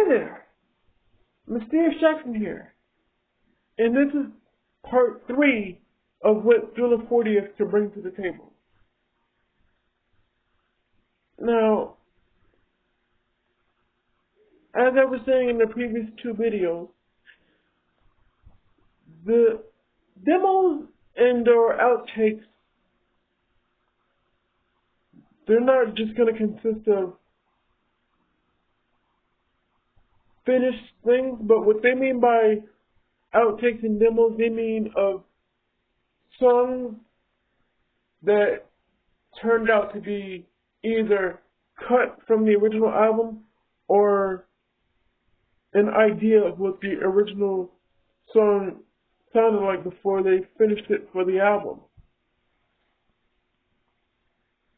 Hey there, Mysterious Jackson here, and this is part 3 of what Thriller 40 has to bring to the table. Now, as I was saying in the previous 2 videos, the demos and or outtakes, they're not just going to consist of finished things, but what they mean by outtakes and demos, they mean of songs that turned out to be either cut from the original album or an idea of what the original song sounded like before they finished it for the album.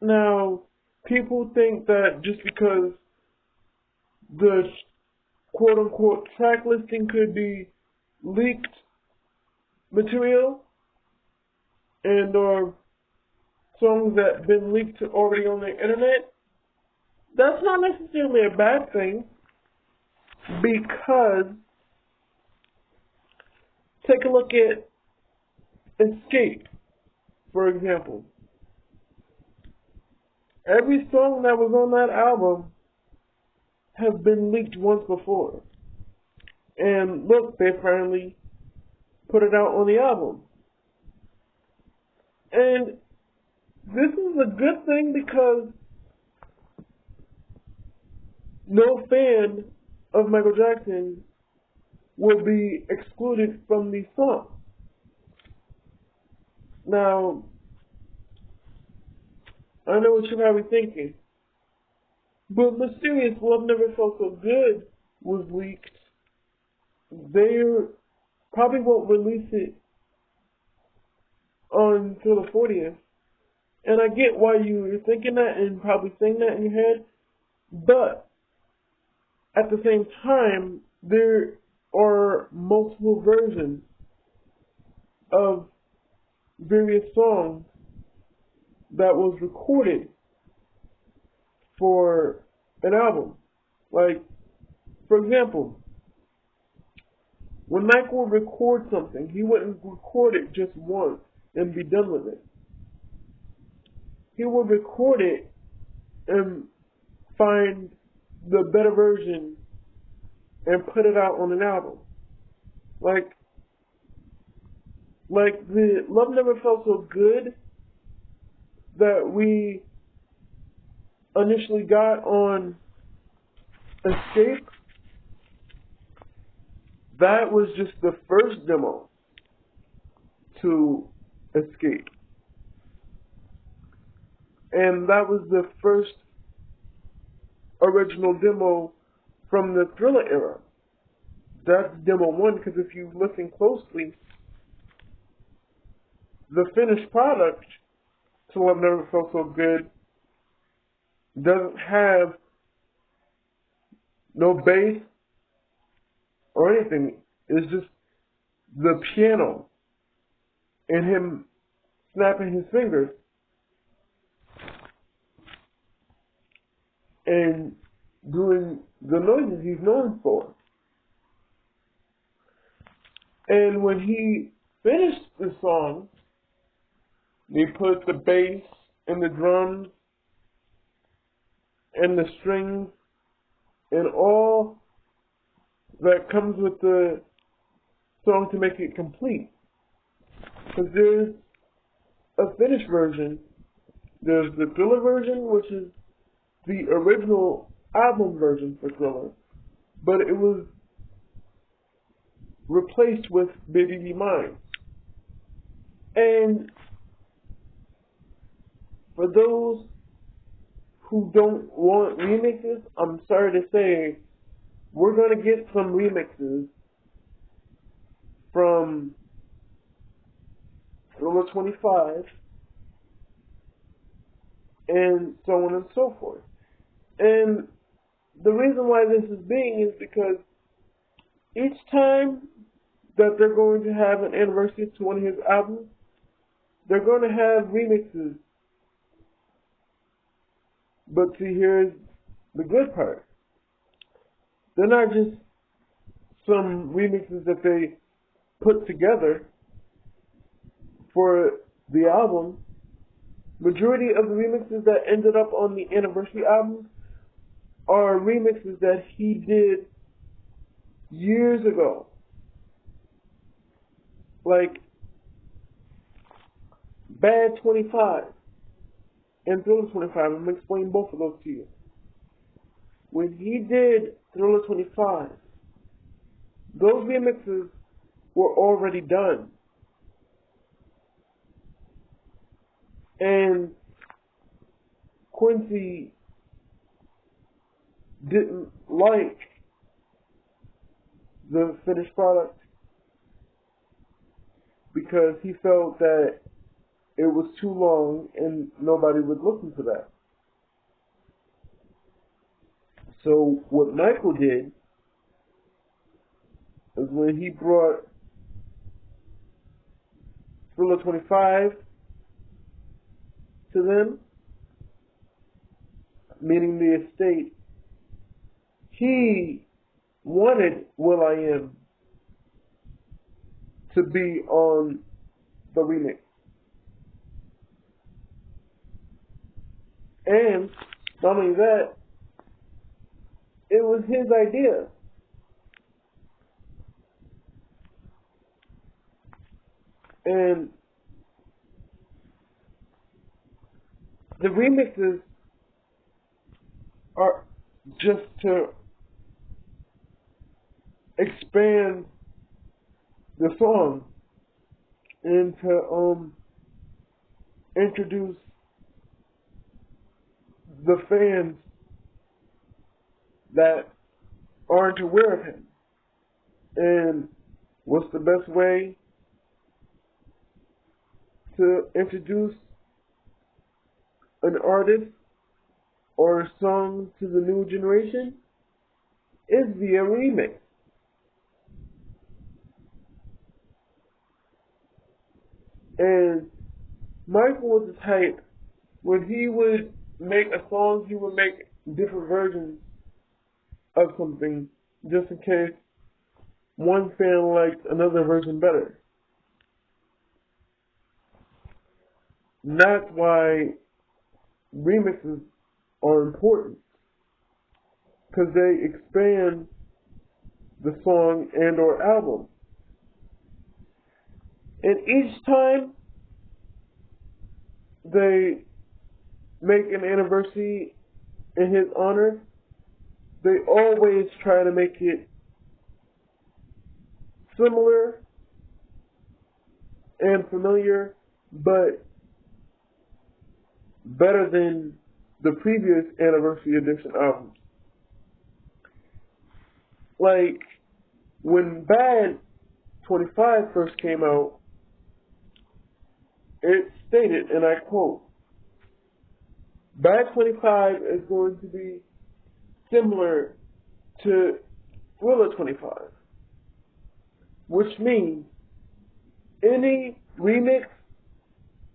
Now, people think that just because the quote-unquote track listing could be leaked material and or songs that have been leaked already on the internet, that's not necessarily a bad thing, because take a look at Escape, for example. Every song that was on that album has been leaked once before. And look, they finally put it out on the album. And this is a good thing because no fan of Michael Jackson will be excluded from these songs. Now, I know what you're probably thinking, but Mysterious Love Never Felt So Good was leaked. They probably won't release it until the 40th. And I get why you're thinking that and probably saying that in your head, but at the same time, there are multiple versions of various songs that was recorded for an album. Like, for example, when Michael would record something, he wouldn't record it just once and be done with it. He would record it and find the better version and put it out on an album. Like the Love Never Felt So Good that we initially got on Escape, that was just the first demo to Escape. And that was the first original demo from the Thriller era. That's demo 1, because if you listen closely, the finished product to Love Never Felt So Good doesn't have no bass or anything. It's just the piano and him snapping his fingers and doing the noises he's known for. And when he finished the song, he put the bass and the drums and the strings and all that comes with the song to make it complete. Because there's a finished version, there's the Thriller version, which is the original album version for Thriller, but it was replaced with Baby Be Mine. And for those who don't want remixes, I'm sorry to say, we're going to get some remixes from Thriller 25 and so on and so forth. And the reason why this is being is because each time that they're going to have an anniversary to one of his albums, they're going to have remixes. But see, here's the good part. they're not just some remixes that they put together for the album. Majority of the remixes that ended up on the anniversary album are remixes that he did years ago. Like Bad 25 and Thriller 25. I'm going to explain both of those to you. When he did Thriller 25, those remixes were already done. And Quincy didn't like the finished product because he felt that it was too long and nobody would listen to that. So what Michael did is when he brought Thriller 25 to them, meaning the estate, he wanted will.i.am to be on the remix. And not only that, it was his idea. And the remixes are just to expand the song and to introduce the fans that aren't aware of him. And what's the best way to introduce an artist or a song to the new generation? Is via remix. And Michael was the type, when he would make a song, he would make different versions of something just in case one fan liked another version better. That's why remixes are important, because they expand the song and or album. And each time they make an anniversary in his honor, they always try to make it similar and familiar, but better than the previous anniversary edition albums. Like, when Bad 25 first came out, it stated, and I quote, Bad 25 is going to be similar to Thriller 25, which means any remix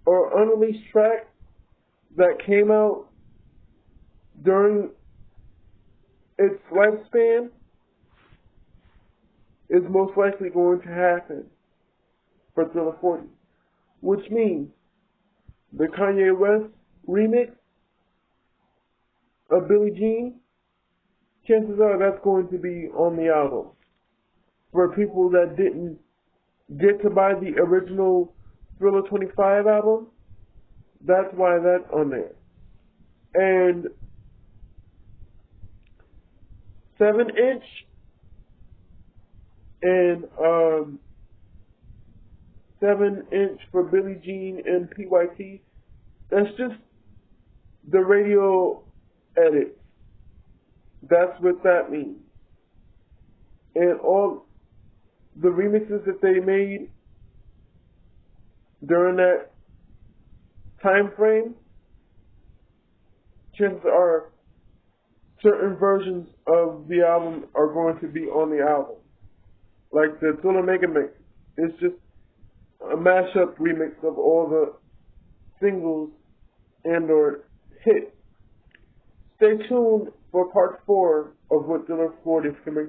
or unreleased track that came out during its lifespan is most likely going to happen for Thriller 40, which means the Kanye West remix of Billie Jean, chances are that's going to be on the album. For people that didn't get to buy the original Thriller 25 album, that's why that's on there. And 7-inch and 7-inch for Billie Jean and PYT, that's just the radio edit. That's what that means. And all the remixes that they made during that time frame, chances are certain versions of the album are going to be on the album. Like the Thriller Mega Mix, it's just a mashup remix of all the singles and or hits. Stay tuned for part 4 of what Diller Ford is coming